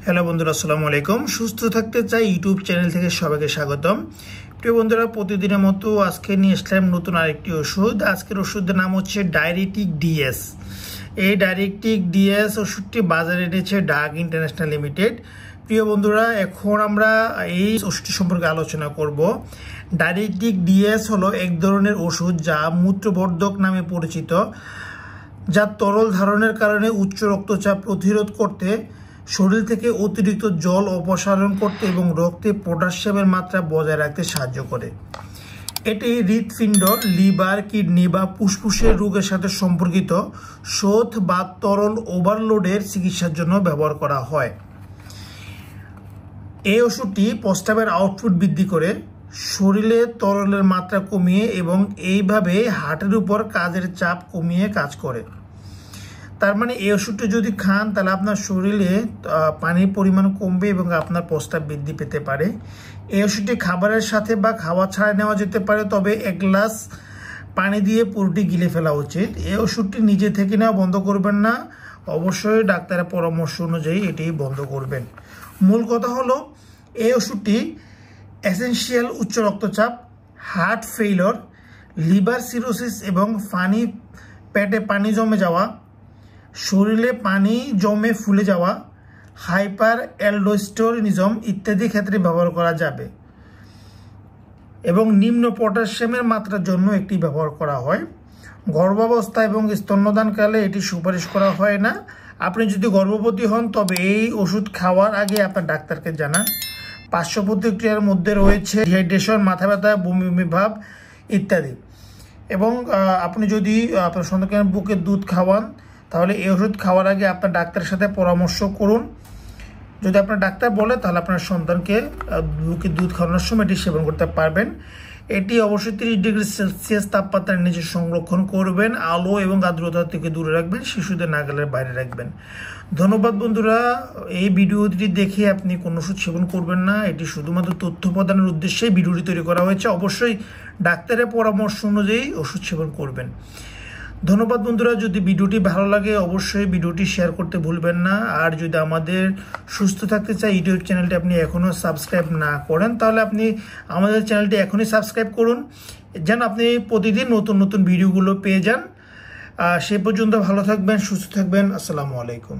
Hello বন্ধুরা, আসসালামু আলাইকুম। সুস্থ থাকতে চাই ইউটিউব চ্যানেল থেকে সবাইকে স্বাগতম। প্রিয় বন্ধুরা, প্রতিদিনের মতো আজকে নিয়ে আসলাম নতুন আরেকটি ওষুধ। আজকের ওষুধের নাম হচ্ছে ডায়রিটিক ডিএস। এই ডায়রিটিক ডিএস ওষুধটি বাজারে এনেছে ডাক ইন্টারন্যাশনাল লিমিটেড। প্রিয় বন্ধুরা, এখন আমরা এই ওষুধটি সম্পর্কে আলোচনা করব। ডায়রিটিক ডিএস হলো এক ধরনের ওষুধ যা মূত্রবর্ধক নামে পরিচিত, যা তরল ধারণের কারণে উচ্চ রক্তচাপ প্রতিরোধ করতে, শরীর থেকে অতিরিক্ত জল অপসারণ করতে এবং রক্তে পটাশিয়ামের মাত্রা বজায় রাখতে সাহায্য করে। এটি হৃৎপিণ্ড, লিভার, কিডনি বা ফুসফুসের রোগের সাথে সম্পর্কিত শোথ বা তরল ওভারলোডের চিকিৎসার জন্য ব্যবহার করা হয়। এই ওষুধটি প্রস্রাবের আউটপুট বৃদ্ধি করে, শরীরে তরলের মাত্রা কমিয়ে এবং এইভাবে হার্টের উপর কাজের চাপ কমিয়ে কাজ করে। তার মানে এই ওষুধটি যদি খান তাহলে আপনার শরীরে পানির পরিমাণ কমবে এবং আপনার প্রস্রাব বৃদ্ধি পেতে পারে। এই ওষুধটি খাবারের সাথে বা খাওয়া ছাড়া নেওয়া যেতে পারে, তবে এক গ্লাস পানি দিয়ে পুরোটি গিলে ফেলা উচিত। এই ওষুধটি নিজে থেকে নেওয়া বন্ধ করবেন না, অবশ্যই ডাক্তারের পরামর্শ অনুযায়ী এটি বন্ধ করবেন। মূল কথা হলো, এই ওষুধটি এসেনশিয়াল উচ্চ রক্তচাপ, হার্ট ফেইলিওর, লিভার সিরোসিস এবং পেটে পানি জমে যাওয়া, শরীরে পানি জমে ফুলে যাওয়া, হাইপার অ্যালডোস্টেরনিজম ইত্যাদি ক্ষেত্রে ব্যবহার করা যাবে এবং নিম্ন পটাশিয়ামের মাত্রার জন্য এটি ব্যবহার করা হয়। গর্ভাবস্থা এবং স্তন্যদানকালে এটি সুপারিশ করা হয় না। আপনি যদি গর্ভবতী হন তবে এই ওষুধ খাওয়ার আগে আপনার ডাক্তারকে জানান। পার্শ্ব প্রতিক্রিয়ার মধ্যে রয়েছে ডিহাইড্রেশন, মাথা ব্যথা, বমি বমি ভাব ইত্যাদি। এবং আপনি যদি আপনার সন্তানকে বুকের দুধ খাওয়ান তাহলে এই ওষুধ খাওয়ার আগে আপনার ডাক্তারের সাথে পরামর্শ করুন। যদি আপনার ডাক্তার বলে তাহলে আপনার সন্তানকে বুকের দুধ খাওয়ানোর সময় এটি সেবন করতে পারবেন। এটি অবশ্যই 30 ডিগ্রি সেলসিয়াস তাপমাত্রার নিচে সংরক্ষণ করবেন, আলো এবং আর্দ্রতা থেকে দূরে রাখবেন, শিশুদের নাগালের বাইরে রাখবেন। ধন্যবাদ বন্ধুরা। এই ভিডিওটি দেখে আপনি কোনো ওষুধ সেবন করবেন না, এটি শুধুমাত্র তথ্য প্রদানের উদ্দেশ্যে ভিডিওটি তৈরি করা হয়েছে। অবশ্যই ডাক্তারের পরামর্শ অনুযায়ী ওষুধ সেবন করবেন। ধন্যবাদ বন্ধুরা। যদি ভিডিওটি ভালো লাগে অবশ্যই ভিডিওটি শেয়ার করতে ভুলবেন না। আর যদি আমাদের সুস্থ থাকতে চাই ইউটিউব চ্যানেলটি আপনি এখনও সাবস্ক্রাইব না করেন তাহলে আপনি আমাদের চ্যানেলটি এখনই সাবস্ক্রাইব করুন, যেন আপনি প্রতিদিন নতুন নতুন ভিডিওগুলো পেয়ে যান। সে পর্যন্ত ভালো থাকবেন, সুস্থ থাকবেন। আসসালামু আলাইকুম।